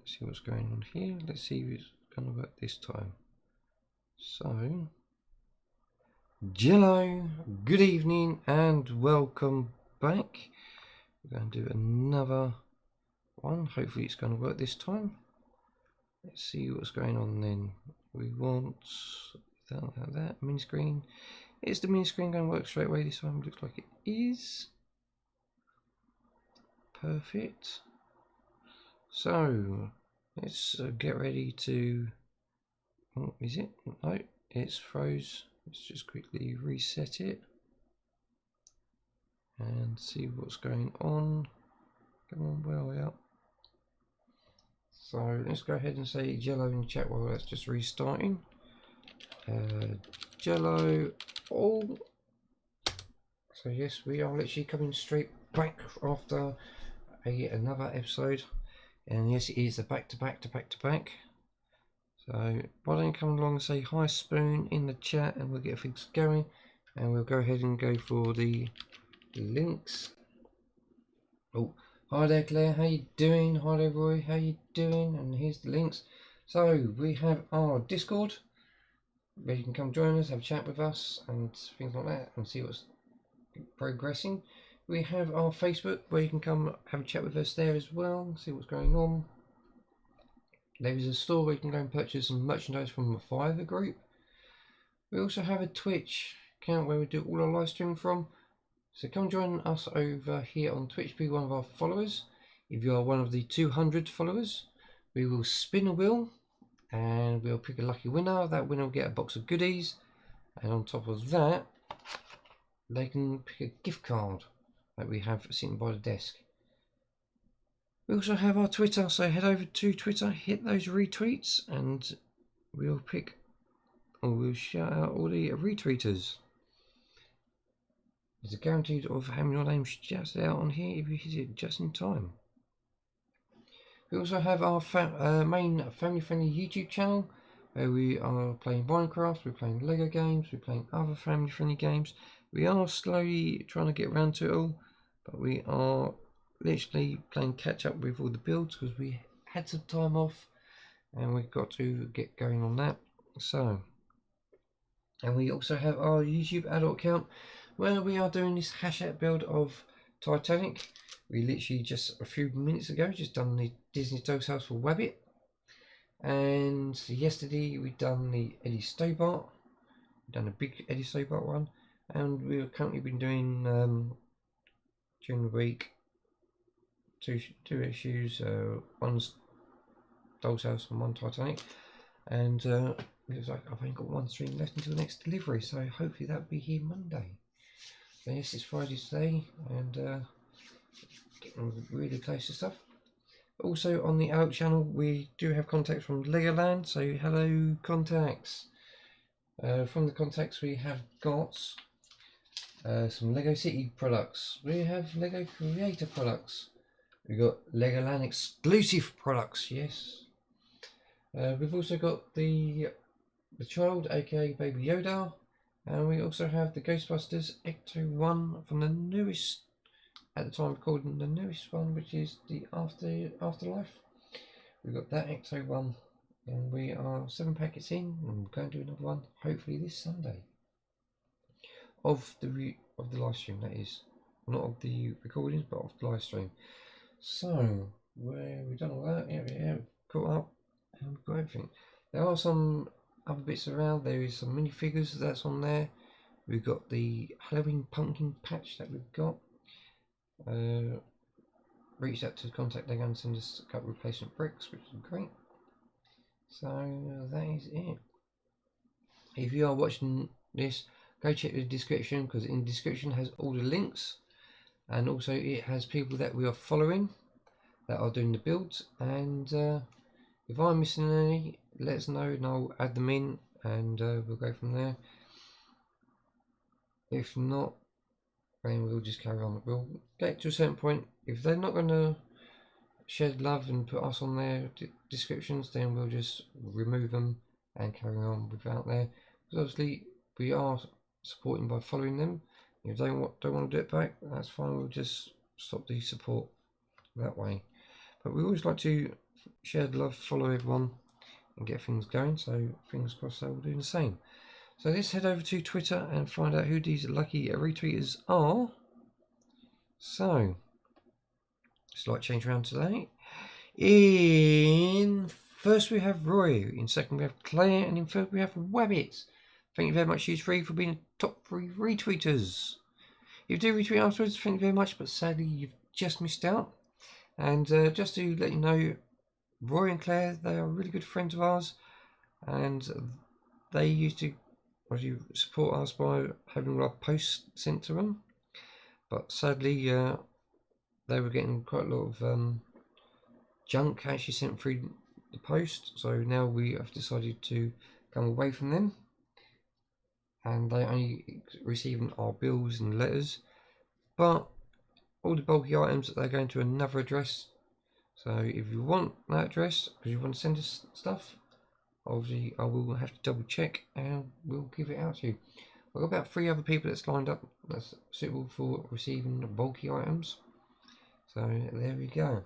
let's see what's going on here. Let's see if it's going to work this time. So, Jello, good evening and welcome back. We're going to do another one. Hopefully it's going to work this time. Let's see what's going on then. We want that mini screen. Is the mini screen going to work straight away this time? Looks like it is. Perfect. So let's get ready to. Oh, is it? No, it's froze. Let's just quickly reset it and see what's going on. Come on, well out. So let's go ahead and say Jello in the chat while that's just restarting. Jello all. So yes, we are literally coming straight back after another episode, and yes, it is a back to back. So why don't you come along and say hi Spoon in the chat, and we'll get things going, and we'll go ahead and go for the links. Oh, hi there Claire, how you doing? Hi there Roy, how you doing? And here's the links. So we have our Discord where you can come join us, have a chat with us and things like that, and see what's progressing. We have our Facebook where you can come have a chat with us there as well, see what's going on. There is a store where you can go and purchase some merchandise from the Fiverr group. We also have a Twitch account where we do all our live streaming from. So come join us over here on Twitch, be one of our followers. If you are one of the 200 followers, we will spin a wheel and we'll pick a lucky winner. That winner will get a box of goodies, and on top of that they can pick a gift card that we have sitting by the desk. We also have our Twitter, so head over to Twitter, hit those retweets, and we'll pick, or we'll shout out all the retweeters. There's a guaranteed of having your name shouted out on here if you hit it just in time. We also have our main family-friendly YouTube channel where we are playing Minecraft, we're playing Lego games, we're playing other family-friendly games. We are slowly trying to get around to it all, but we are literally playing catch up with all the builds because we had some time off and we've got to get going on that. So, and we also have our YouTube adult account where we are doing this Hachette build of Titanic. We literally just a few minutes ago just done the Disney Doll's House for Wabbit, and yesterday we done the Eddie Stobart. We've done a big Eddie Stobart one, and we've currently been doing during the week two issues. One's Doll's House and one Titanic, and it was like I've only got one stream left until the next delivery, so hopefully that'll be here Monday. So yes, it's Friday today, and getting really close to stuff. Also on the adult channel we do have contacts from Legoland, so hello contacts. From the contacts we have got some Lego City products, we have Lego Creator products, we got Legoland exclusive products, yes. We've also got the child aka Baby Yoda, and we also have the Ghostbusters Ecto 1 from the newest, at the time recording, the newest one, which is the Afterlife. We've got that Ecto 1, and we are 7 packets in, and we're going to do another one hopefully this Sunday of the live stream, that is, not of the recordings but of the live stream. So we've done all that, yeah, caught up and we've got everything. There are some other bits around. There is some minifigures that's on there. We've got the Halloween pumpkin patch that we've got. Reached out to contact Lego and send us a couple of replacement bricks, which is great. So that is it. If you are watching this, go check the description, because in the description has all the links, and also it has people that we are following that are doing the builds, and if I'm missing any, let us know and I'll add them in, and we'll go from there. If not, then we'll just carry on. We'll get to a certain point. If they're not going to shed love and put us on their descriptions, then we'll just remove them and carry on without there. Because obviously we are supporting by following them. If they don't want to do it back, that's fine. We'll just stop the support that way. But we always like to share the love, follow everyone, and get things going. So fingers crossed they will do the same. So let's head over to Twitter and find out who these lucky retweeters are. So, slight change around today. In first we have Roy, in second we have Claire, and in third we have Wabbit. Thank you very much, you three, for being top 3 retweeters. If you do retweet afterwards, thank you very much, but sadly you've just missed out. And just to let you know, Roy and Claire, they are really good friends of ours, and they used to support us by having our posts sent to them. But sadly, they were getting quite a lot of junk actually sent through the post, so now we have decided to come away from them, and they only receiving our bills and letters, but all the bulky items, they're going to another address. So if you want that address because you want to send us stuff, obviously I will have to double check and we'll give it out to you. I've got about 3 other people that's lined up that's suitable for receiving bulky items, so there we go.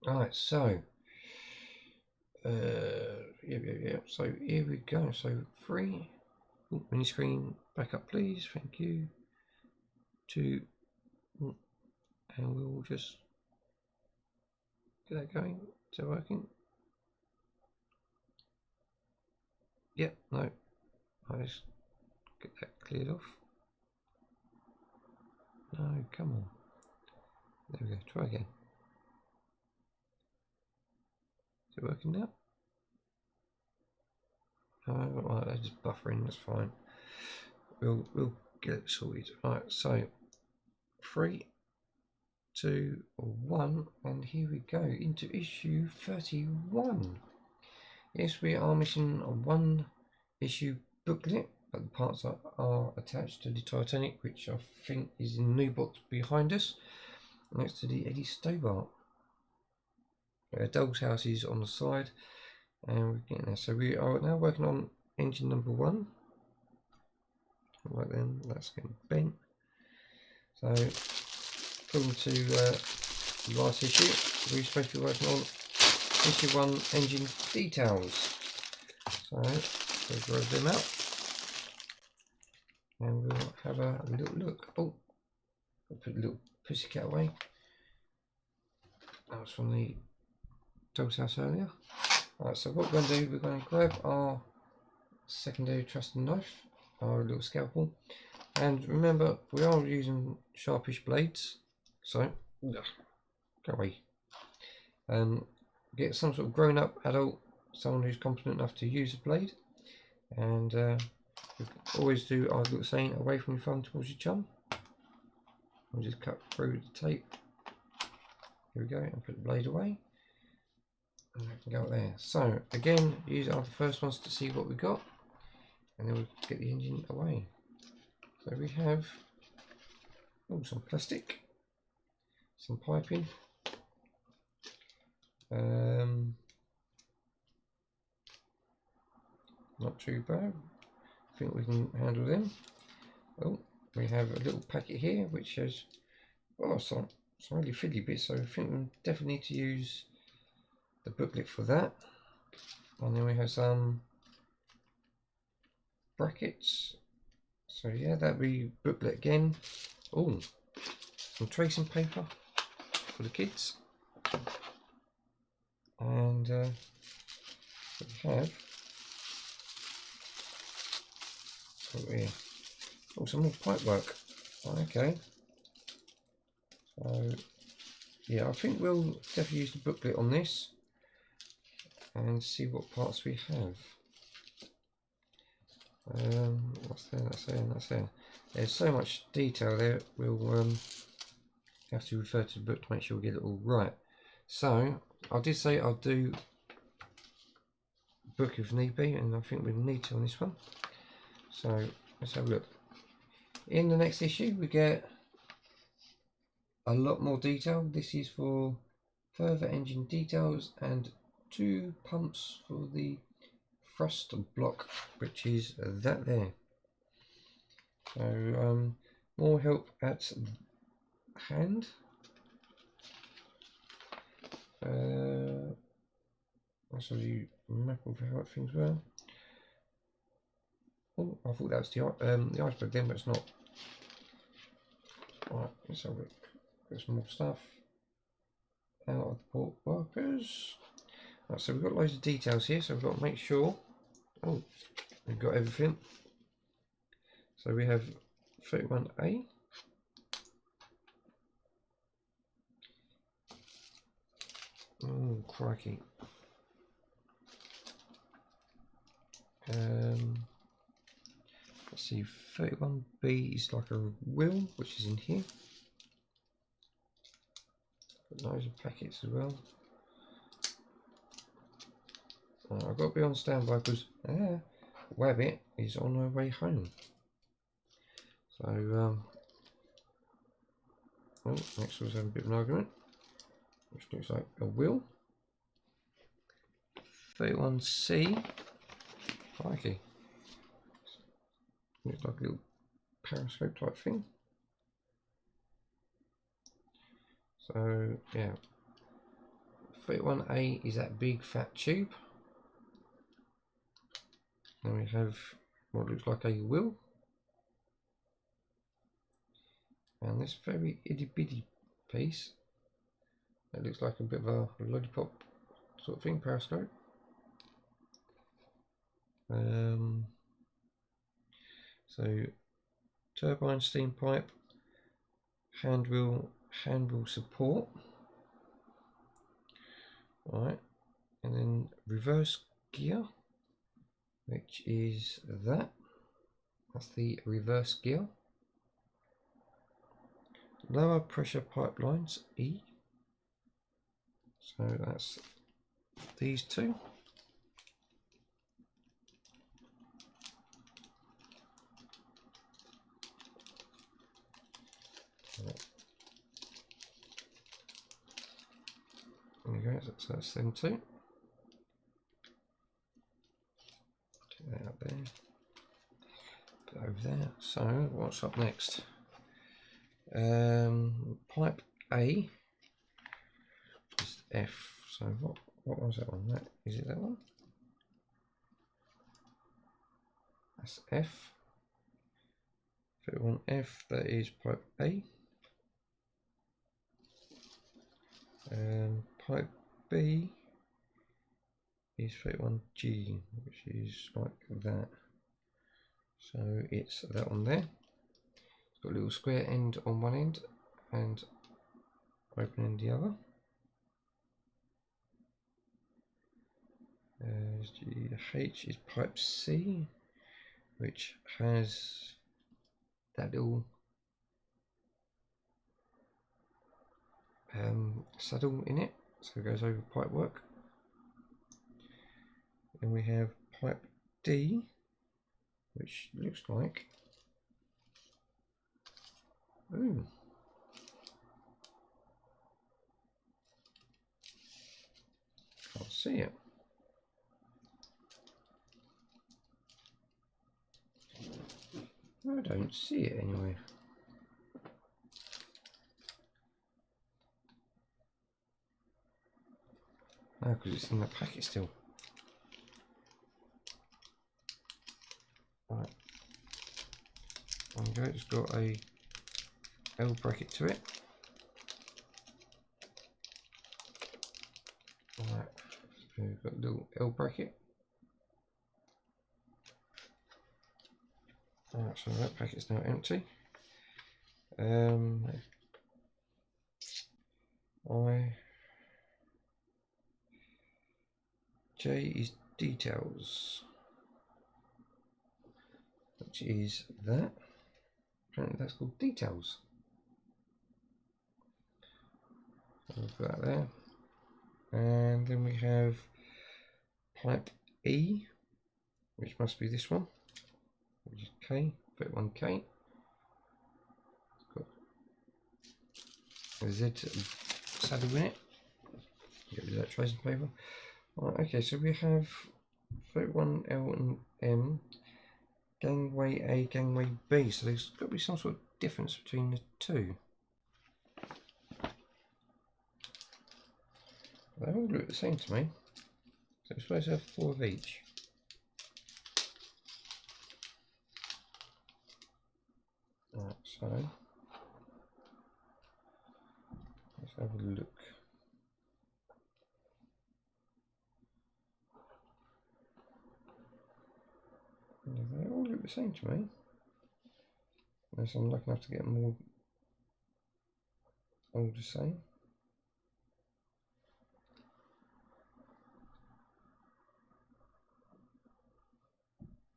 Alright, so yeah. So here we go. So 3. Ooh, mini screen back up, please. Thank you. 2, and we'll just get that going. Is that working? Yep. No. I'll just get that cleared off. No, come on. There we go. Try again. Is it working now? No, right, they're just buffering. That's fine. We'll get it sorted. Right. So 3, 2, 1, and here we go into issue 31. Yes, we are missing a 1 issue booklet, but the parts are attached to the Titanic, which I think is in the new box behind us, next to the Eddie Stobart. Doll's House is on the side, and we're getting there. So we are now working on engine number 1. Right then, that's getting bent. So, according to last issue, we're supposed to be working on issue 1 engine details. So, we'll grab them out and we'll have a little look. Oh, I'll put a little pussycat away. That was from the Doll's House earlier. Alright, so what we're going to do, we're going to grab our secondary trusted knife, our little scalpel, and remember we are using sharpish blades, so go away. Get some sort of grown-up adult, someone who's competent enough to use a blade, and always do our little saying, away from your phone towards your chum. I'll just cut through the tape. Here we go, and put the blade away, and I can go there. So again, use our first ones to see what we got, and then we'll get the engine away. So we have some plastic, some piping, not too bad. I think we can handle them. Oh, we have a little packet here which has some really fiddly bits, so I think we definitely need to use the booklet for that. And then we have some brackets. So yeah, that'll be booklet again. Oh, some tracing paper for the kids. And we have some more pipe work. Okay. So yeah, I think we'll definitely use the booklet on this and see what parts we have. What's there? That's there. There's so much detail there. We'll have to refer to the book to make sure we get it all right. So I did say I'll do book if need be, and I think we need to on this one. So let's have a look. In the next issue we get a lot more detail. This is for further engine details and 2 pumps for the thrust block, which is that there. So more help at hand. That's a map of how things were. Oh, I thought that was the iceberg then, but it's not. Right, let's have a look. Got some more stuff out of the port workers. Right, so we've got loads of details here, so we've got to make sure. Oh, we've got everything. So we have 31A. Oh, crikey. Let's see, 31B is like a wheel, which is in here. Got loads of packets as well. I've got to be on standby because Wabbit is on her way home. So, oh, next was having a bit of an argument, which looks like a wheel. 31C, crikey. Looks like a little periscope type thing. So, yeah. 31A is that big fat tube. Then we have what looks like a wheel. And this very itty bitty piece that looks like a bit of a lollipop sort of thing, periscope. So turbine, steam pipe, hand wheel support. Alright, and then reverse gear, which is that's the reverse gear. Lower pressure pipelines, E. So that's these two. There we go, so that's them two. Take that out there. Put it over there. So what's up next? Pipe A is F. So what was that one? That is it, that one? That's F. Put one F, that is pipe A. Pipe B is 31G, which is like that. So it's that one there. It's got a little square end on one end and open end the other. H is pipe C, which has that little saddle in it, so it goes over pipe work. Then we have pipe D, which looks like can't see it. I don't see it anyway. No, because it's in the packet still. Right. There we go, it's got a L bracket to it. Right, so we've got a little L bracket. Alright, so that packet's now empty. J is details, which is that. Apparently that's called details. So we've got that there. And then we have pipe E, which must be this one, which is K, 31K. It's got a Z saddle in it. Get rid of that tracing paper. Right, okay, so we have 31L and M, gangway A, gangway B, so there's got to be some sort of difference between the two. They all look the same to me. So we're supposed to have 4 of each. Right, so let's have a look. Yeah, they all look the same to me. Unless I'm lucky enough to get them all the same.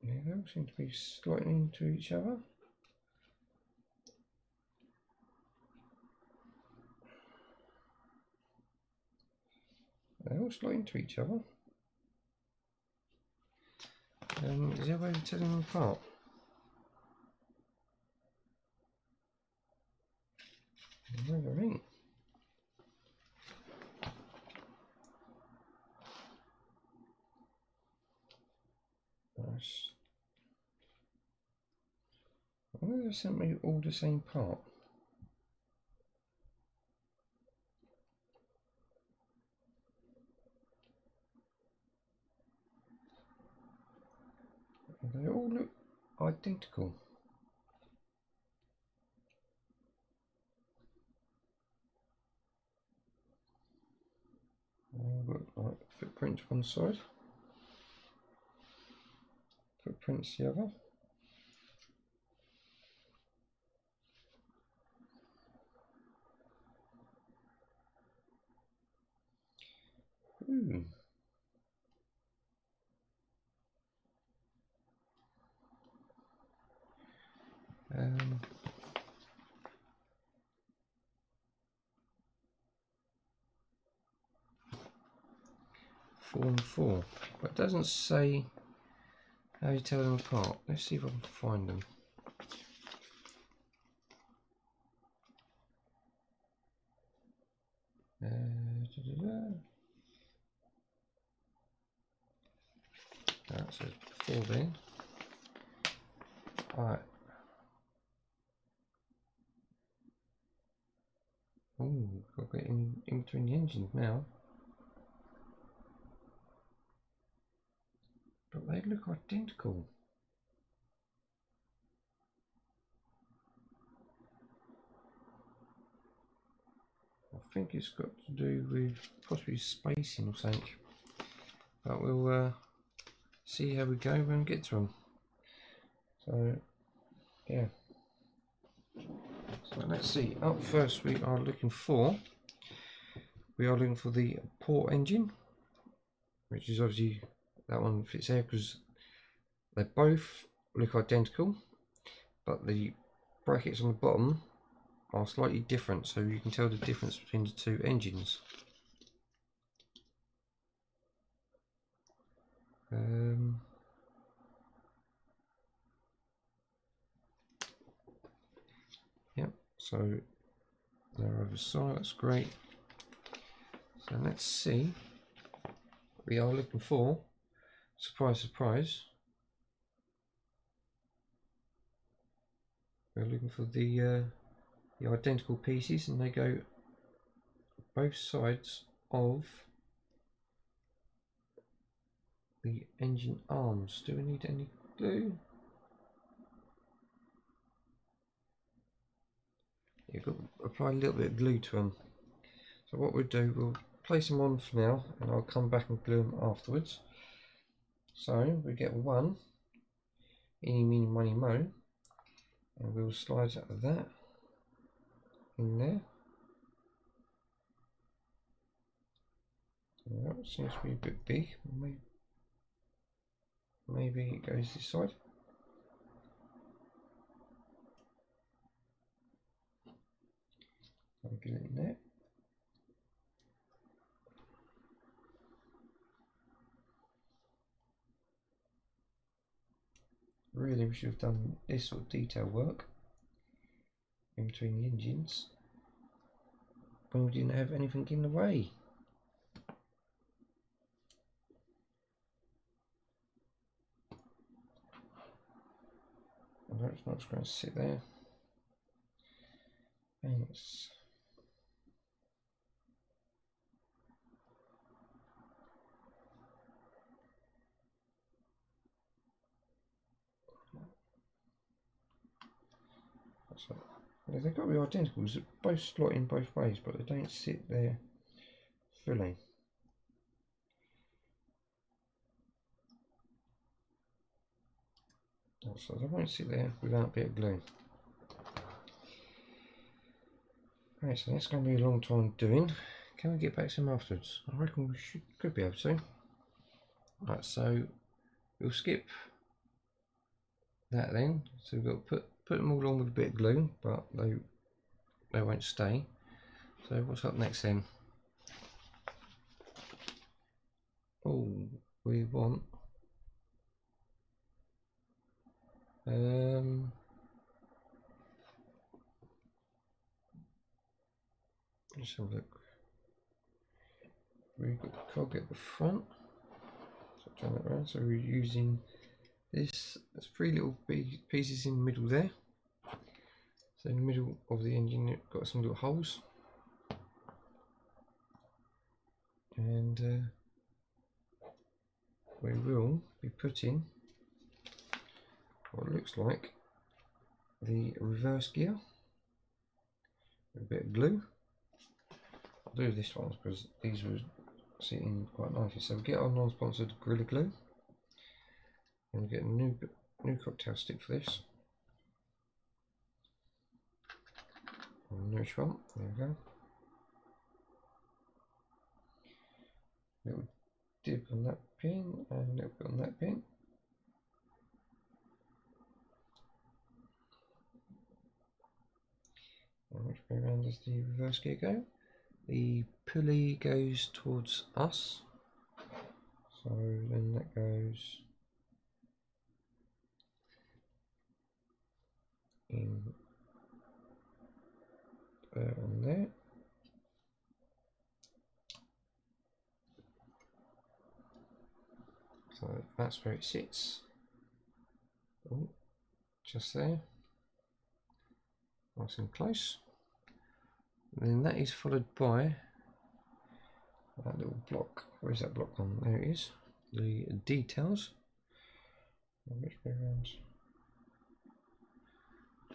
Yeah, they all seem to be slotting into each other. They all slot into each other. Is there a way of telling them apart? No, there ain't. Nice. I wonder if they sent me all the same part. They all look identical. I've got like footprints one side, footprints the other. Ooh. 4 and 4, but it doesn't say how you tell them apart. Let's see if I can find them. That says 4 then. Alright. Oh, got to get in between the engines now. But they look identical. I think it's got to do with possibly spacing or something. But we'll see how we go when we get to them. So, yeah. So let's see. Up first, we are looking for the port engine, which is obviously that one fits there because they both look identical, but the brackets on the bottom are slightly different, so you can tell the difference between the two engines. Yep, so they're over side, that's great. So let's see. We are looking for, surprise, surprise, we're looking for the identical pieces, and they go both sides of the engine arms. Do we need any glue? You've got to apply a little bit of glue to them. So what we'll do, we'll place them on for now, and I'll come back and glue them afterwards. So we get one, eeny, meeny, miny, mo, and we'll slide that in there. That seems to be a bit big. Maybe it goes this side. I'll get it in there. Really, we should have done this sort of detail work in between the engines when we didn't have anything in the way. I know it's not just going to sit there. Thanks. So they've got to be identical. They both slot in both ways, but they don't sit there fully. So they won't sit there without a bit of glue. Right, so that's going to be a long time doing. Can we get back to them afterwards? I reckon we could be able to. Right, so we'll skip that then. So we've got to put them all on with a bit of glue, but they won't stay. So what's up next then? Oh, we want let's have a look. We've got the cog at the front. So turn that around. So we're using this. There's 3 little pieces in the middle there. So in the middle of the engine, you've got some little holes, and we will be putting what looks like the reverse gear with a bit of glue. I'll do this one because these were sitting quite nicely. So we get our non-sponsored Gorilla Glue, and we get a new cocktail stick for this. Newish one. There we go. Little dip on that pin and a little bit on that pin. And which way around does the reverse gear go? The pulley goes towards us, so then that goes in there and there. So that's where it sits. Oh, just there. Nice and close. And then that is followed by that little block. Where's that block on? There it is. The details. Which way around?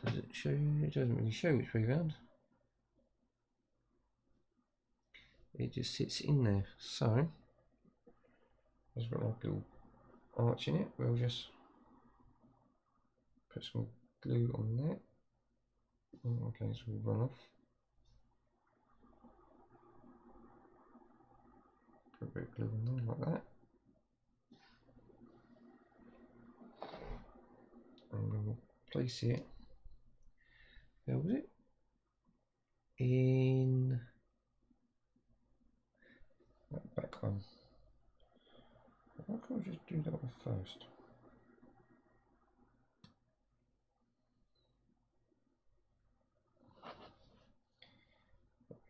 Does it show? It doesn't really show which way around. It just sits in there. So it's got like a little arch in it. We'll just put some glue on there. Okay, so we'll run off. Put a bit of glue on there like that. And we'll place it. Where was it? In that back one. Why can't I just do that one first?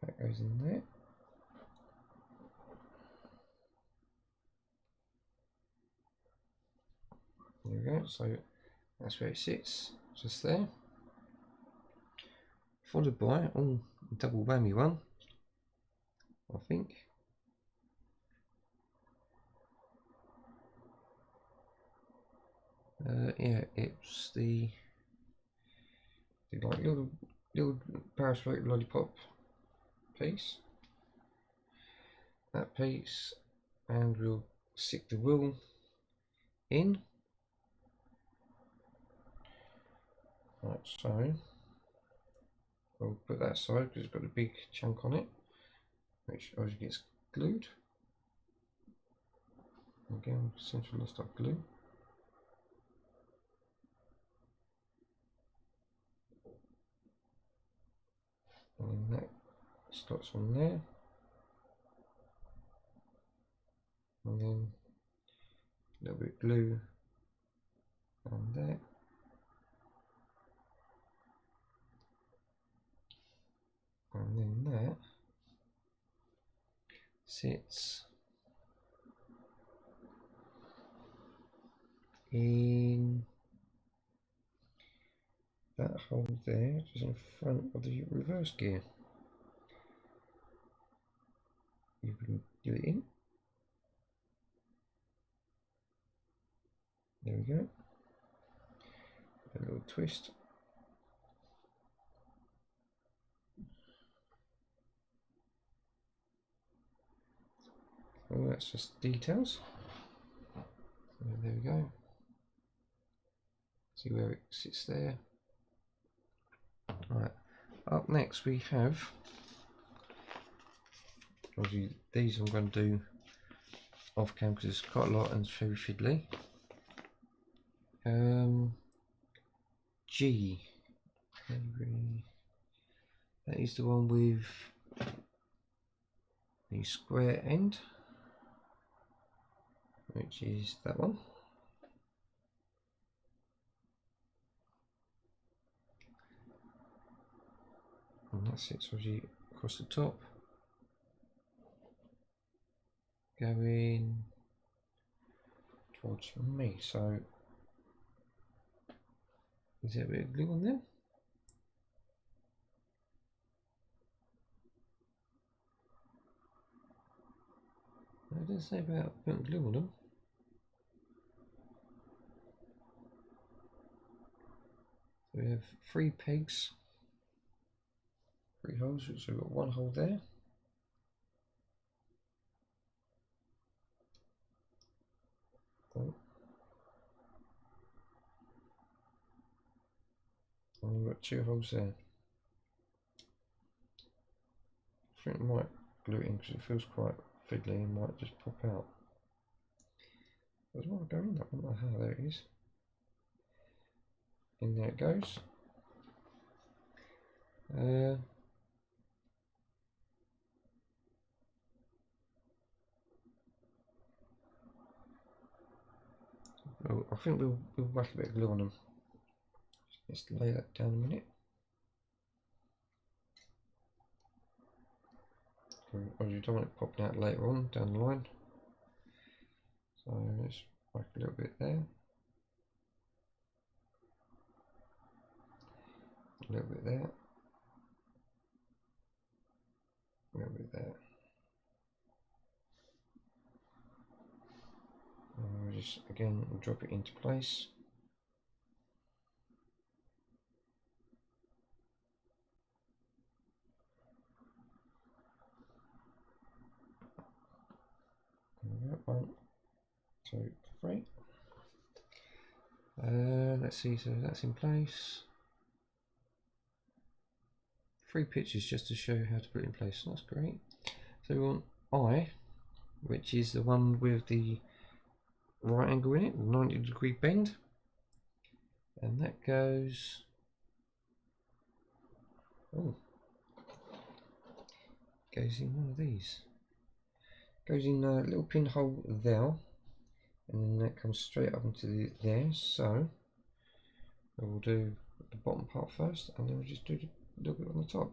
That goes in there. There we go. So that's where it sits, just there. Followed by double whammy one, I think. Yeah, it's the like little parasite lollipop piece. That piece, and we'll stick the wheel in. Right, so we'll put that aside because it's got a big chunk on it, which always gets glued. Again, central list of glue. And then that slots on there. And then a little bit of glue on there. And then that sits in that hole there, just in front of the reverse gear. You can do it in. There we go. A little twist. Oh, that's just details. So there we go. See where it sits there. Right. Up next we have, obviously these I'm going to do off cam because it's quite a lot and it's very fiddly. G. That is the one with the square end, which is that one. And that sits obviously across the top, going towards me. So is there a bit of glue on there? It doesn't say about putting glue on them. So we have 3 pegs, 3 holes, so we've got 1 hole there. Oh. And we've got 2 holes there. I think I might glue it in because it feels quite fiddly and might just pop out. There's one going in that one. Aha, there it is. In there it goes. Oh, I think we'll whack a bit of glue on them. Let's lay that down a minute. Or you don't want it popping out later on down the line. So let's whack a little bit there. A little bit there. A little bit there. And we'll just again drop it into place. There we go. 1, 2, 3. Let's see, so that's in place. 3 pictures just to show how to put it in place. That's great. So we want I, which is the one with the right angle in it, 90-degree bend, and that goes. Oh, goes in one of these. Goes in a little pinhole there, and then that comes straight up into there. So we'll do the bottom part first, and then we'll just do a little bit on the top.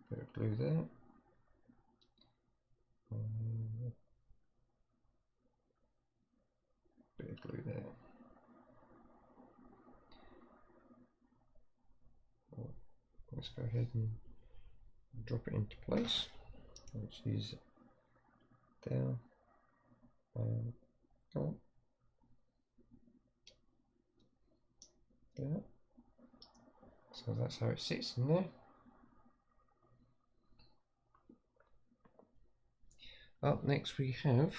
Bit of glue there. Bit of glue there. Let's go ahead and drop it into place, which is there. Come on. There. So that's how it sits in there. Up next we have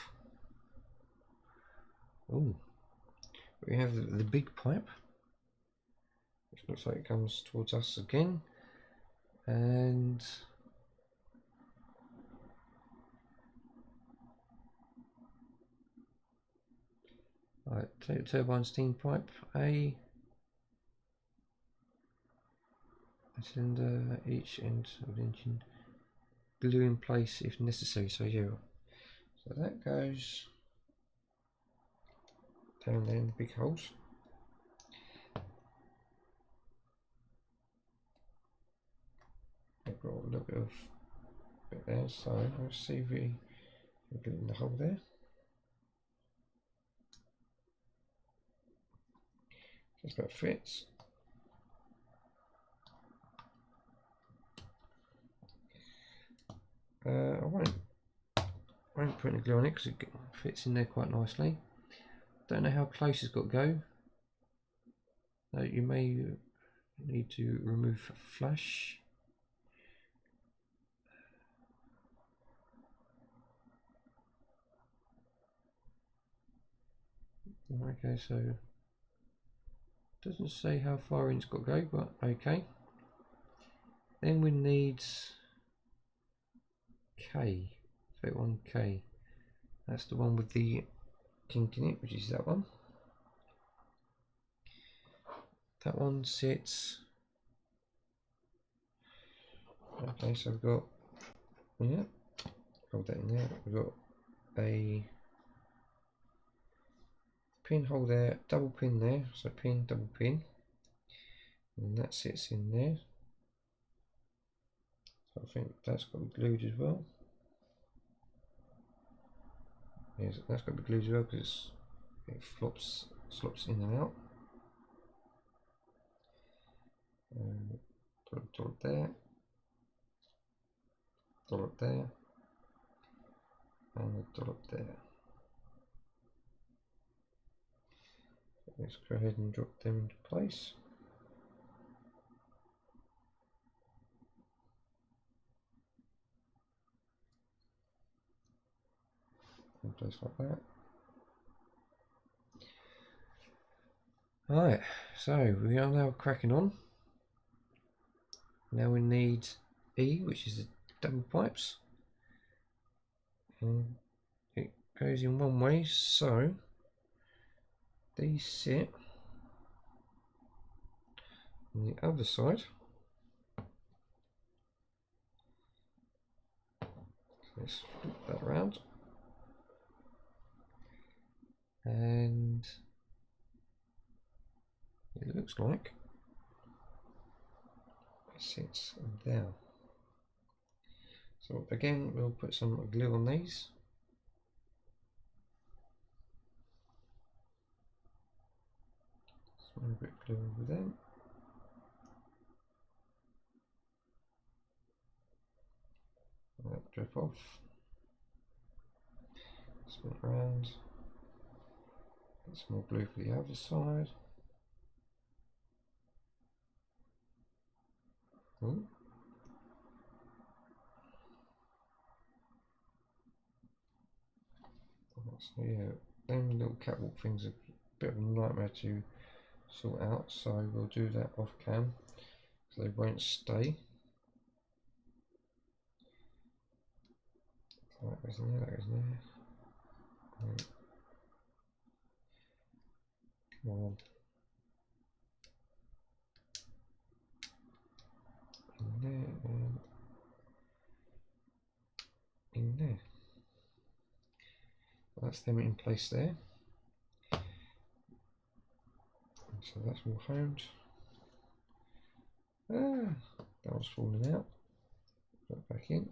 the big pipe, which looks like it comes towards us again, and turbine steam pipe, a cylinder each end of the engine, glue in place if necessary. So yeah, so that goes down there in the big holes. I've got a little bit of there, so let's see if we get in the hole there. Just about fits. I won't put any glue on it because it fits in there quite nicely. Don't know how close it's got to go. You may need to remove flash. Okay, so doesn't say how far in it's got to go, but okay. Then we need K, 31K. That's the one with the kink in it, which is that one. That one sits. Okay, so we've got, yeah, hold that in there. We've got a pinhole there, double pin there, so pin, double pin, and that sits in there. So I think that's got to be glued as well. Yes, that's got to be glued as well because it slops in and out. Put a dot there, dot there, and a dot there. Let's go ahead and drop them into place. In place like that. Alright, so we are now cracking on. Now we need E, which is the double pipes. And it goes in one way, so these sit on the other side. Let's flip that around. And it looks like it sits there. So again, we'll put some glue on these. Small bit of glue over them. That drip off. Spin it around. Get some more glue for the other side. Ooh. So yeah, them little catwalk things are a bit of a nightmare to sort out, so we'll do that off cam, so they won't stay. So that goes in there, that goes in there. Right. Come on. In there and in there. That's them in place there. So that's all homed. That one's falling out. Put it back in.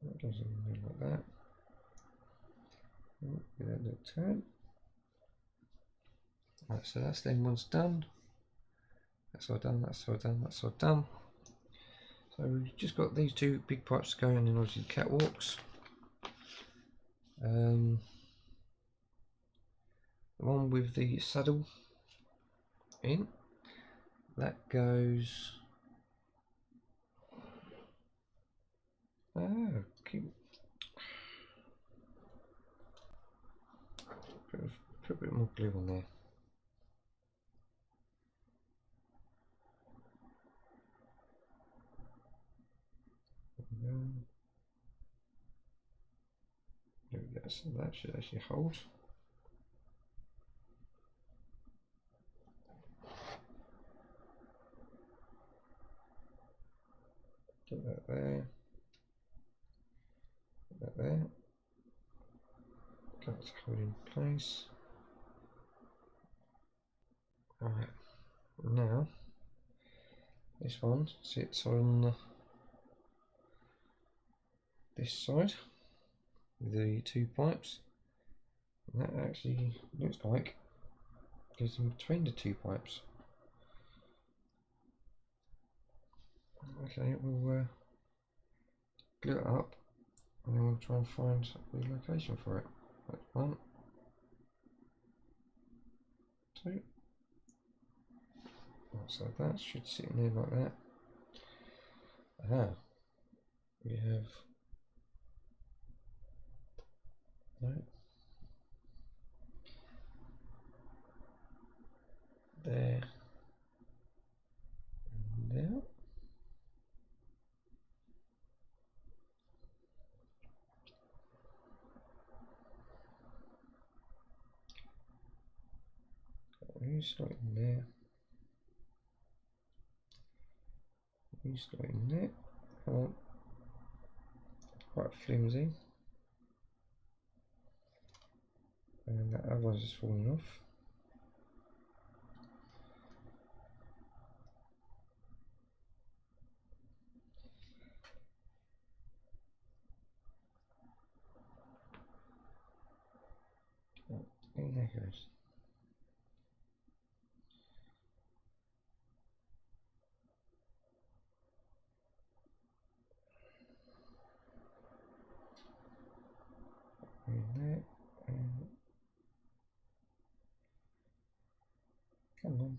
That does it like that. Give that a little turn. Right, so that's them ones done. That's all done, that's all done, that's all done. So we've just got these two big pipes going in, obviously the catwalks. The one with the saddle in, that goes. Keep put a bit more glue on there. There we go, so that should actually hold. Get that there. Get that there. That's hold in place. Alright, now this one sits on this side with the two pipes, and that actually looks like goes in between the two pipes. Okay, we'll glue it up and then we'll try and find the location for it. That's 1, 2. So that should sit in there like that. Aha, we have no, there, and there. Restart in there. Restart in there. Come on. Quite flimsy. And that other one's just falling off. Oh, and there goes. In there. And come on.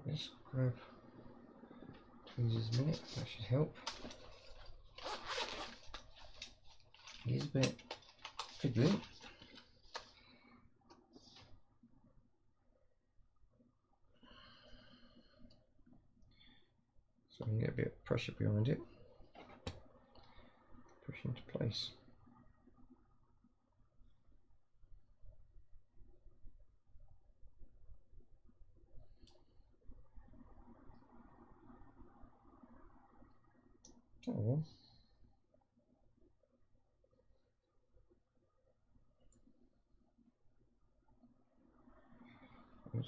Let's grab tweezers a minute, that should help. It is a bit fiddly. So I can get a bit of pressure behind it. Push into place. Oh.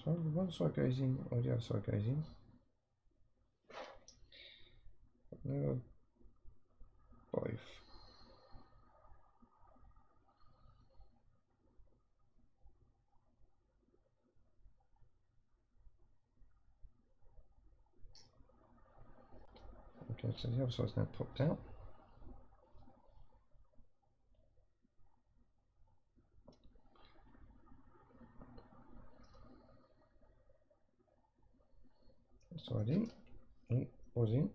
So one side goes in, or the other side goes in. No, both. Okay, so the other side's now popped out. Side in. Oh, was in.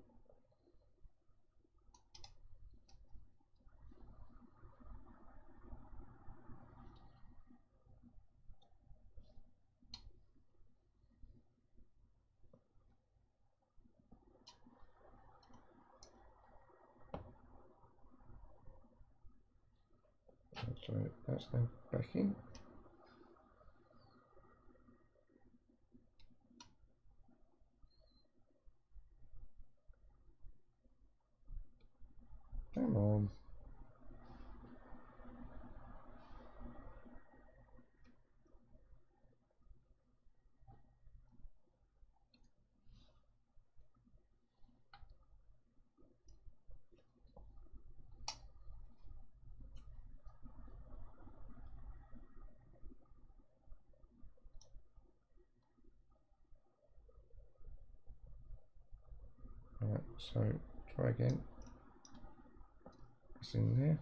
So that's now back in. Come on. Right, so try again. It's in there.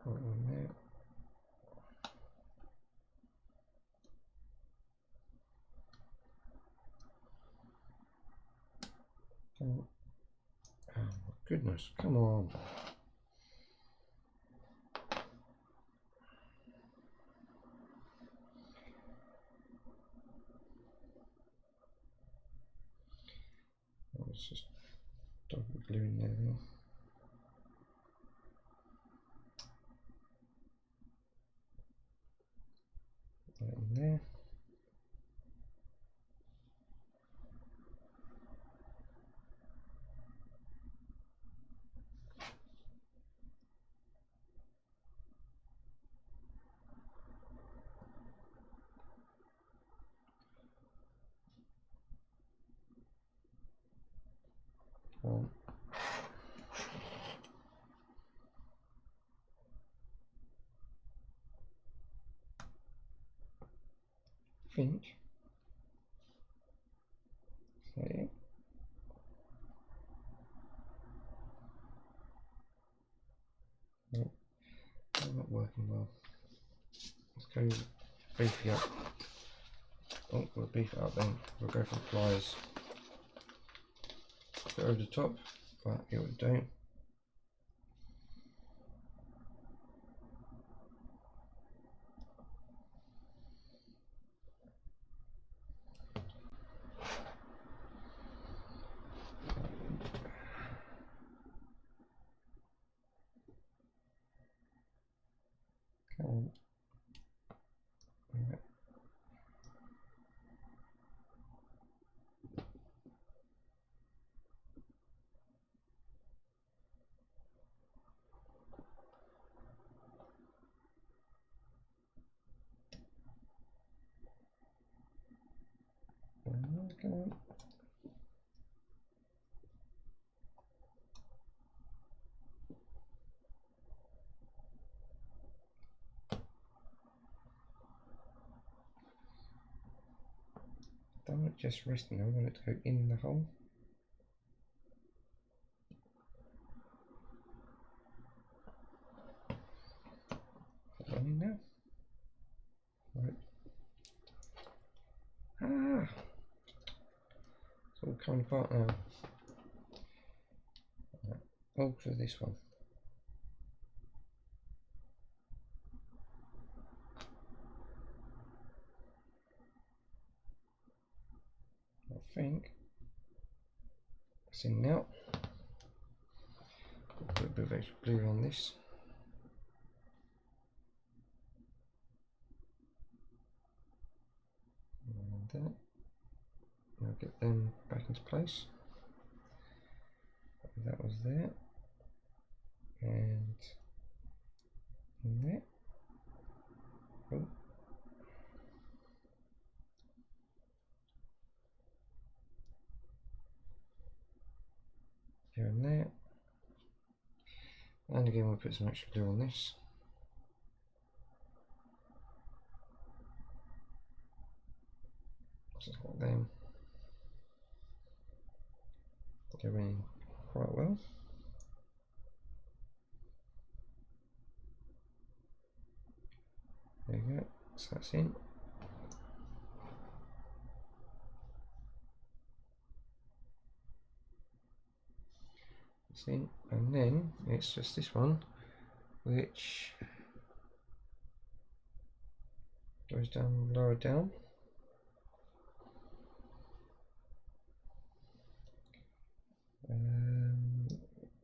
Right in there. Oh my goodness, come on. Let's just double glue in there now. Right in there. One. think. So yeah. No, not working well. Let's go beefy up. Oh, we'll beef it up then. We'll go for pliers. Go over the top, but it would do. Come on. Right. Come on. Don't want it just resting, I want it to go in the hole. Is that in now? Right. Ah! It's all coming apart now. Right. Alter this one. I think it's in now. Put a bit of extra glue on this. And that. Now get them back into place. That was there. And in there. Oh. Here and there. And again we'll put some extra glue on this. Just like them. They're in quite well. There you go, so that's in. It's in, and then it's just this one, which goes down lower down.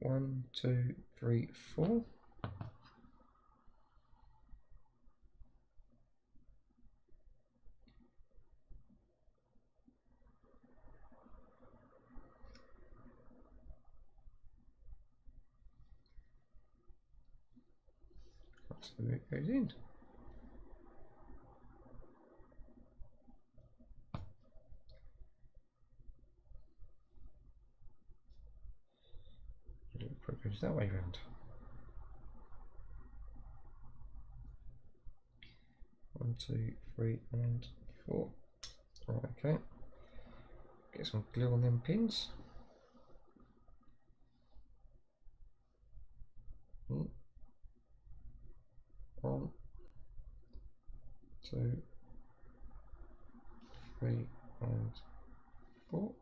One, two, three, four. So it goes in. It goes that way round. One, two, three, and four. Right, okay. Get some glue on them pins. One, two, three, and four.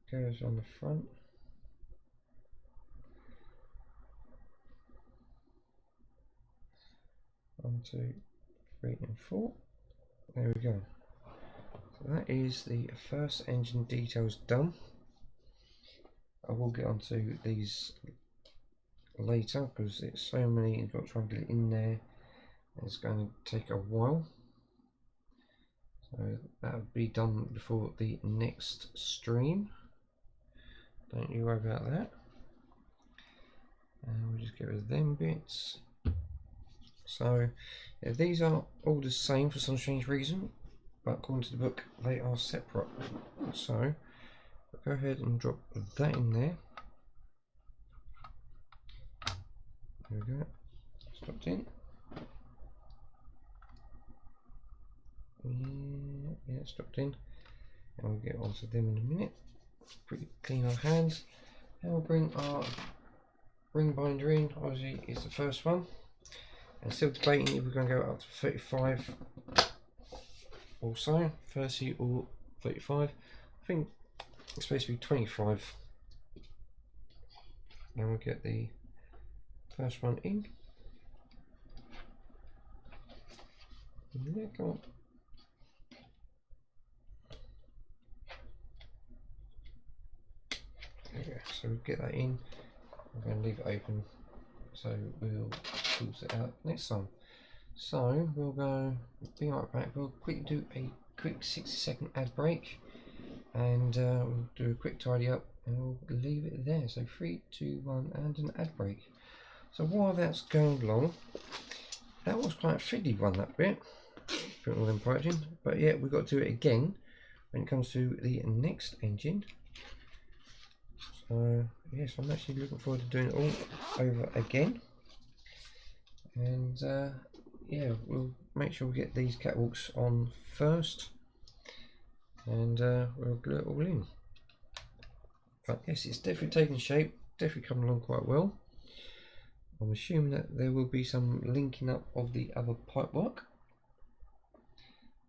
It goes on the front. One, two, three, and four. There we go. So that is the first engine details done. I will get onto these later because it's so many, you've got to try and get it in there. It's going to take a while. So that will be done before the next stream. Don't you worry about that. And we'll just get rid of them bits. So yeah, these are all the same for some strange reason, but according to the book they are separate. So go ahead and drop that in there. There we go. It's dropped in. Yeah, it's dropped in. And we'll get onto them in a minute. Pretty clean our hands. And we'll bring our ring binder in. Obviously, it's the first one. And still debating if we're going to go up to 35 or so, 30 or 35. I think it's supposed to be 25. Now we'll get the first one in. Yeah, come on. There we go. So we'll get that in. We're going to leave it open, so we'll sort it out next time. So we'll go, be right back. We'll quickly do a quick 60-second ad break, and we'll do a quick tidy up, and we'll leave it there. So 3, 2, 1, and an ad break. So while that's going along, that was quite a fiddly one, that bit. Put all them pipes in, but yeah, we've got to do it again when it comes to the next engine. So yes, I'm actually looking forward to doing it all over again. And yeah, we'll make sure we get these catwalks on first, and we'll glue it all in. But yes, it's definitely taking shape, definitely coming along quite well. I'm assuming that there will be some linking up of the other pipework,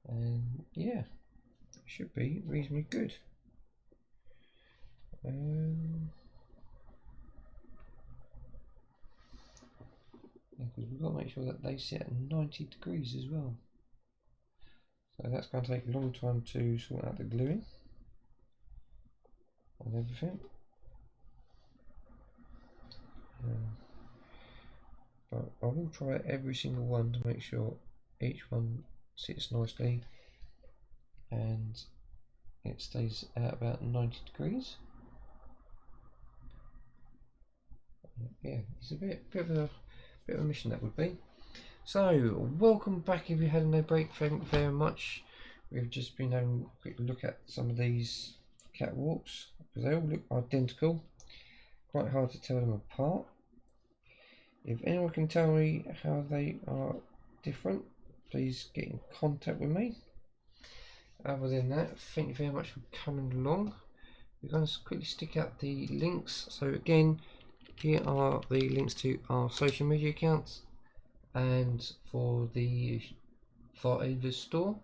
and yeah, it should be reasonably good. Yeah, because we've got to make sure that they sit at 90 degrees as well. So that's going to take a long time to sort out the gluing and everything. But I will try every single one to make sure each one sits nicely and it stays at about 90 degrees. Yeah, it's a bit of a mission that would be. So welcome back. If you had no break, thank you very much. We've just been having a quick look at some of these catwalks because they all look identical. Quite hard to tell them apart. If anyone can tell me how they are different, please get in contact with me. Other than that, thank you very much for coming along. We're going to quickly stick out the links. So again, here are the links to our social media accounts and for the Wera store.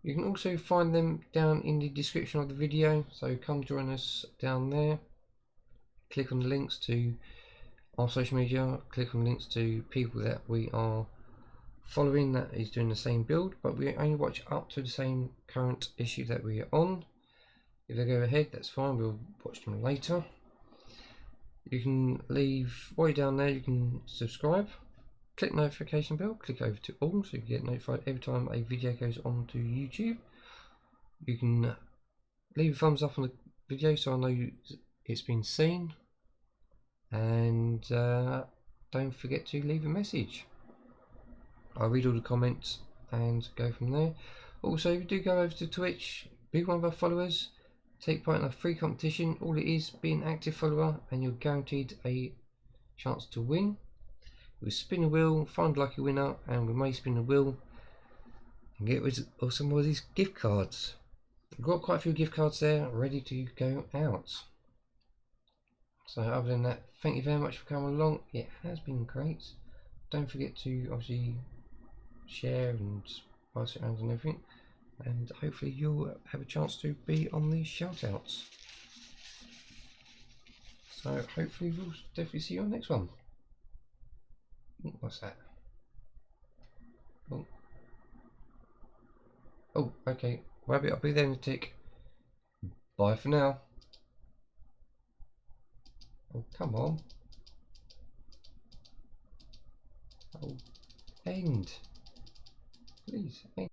You can also find them down in the description of the video, so come join us down there. Click on the links to our social media, click on links to people that we are following that is doing the same build, but we only watch up to the same current issue that we are on. If they go ahead, that's fine, we'll watch them later. You can leave, while you're down there, you can subscribe, click notification bell, click over to all so you can get notified every time a video goes on to YouTube. You can leave a thumbs up on the video so I know it's been seen, and don't forget to leave a message. I'll read all the comments and go from there. Also, if you do go over to Twitch, be one of our followers, take part in a free competition. All it is, be an active follower and you're guaranteed a chance to win. We'll spin a wheel, find a lucky winner, and we may spin a wheel and get rid of some of these gift cards. We've got quite a few gift cards there ready to go out. So other than that, thank you very much for coming along. It has been great. Don't forget to obviously share and pass it around and everything, and hopefully you'll have a chance to be on these shout outs. So hopefully we'll definitely see you on the next one. What's that? Oh, okay, Rabbit, I'll be there in a tick. Bye for now. Oh, come on. Oh, end. Please, end.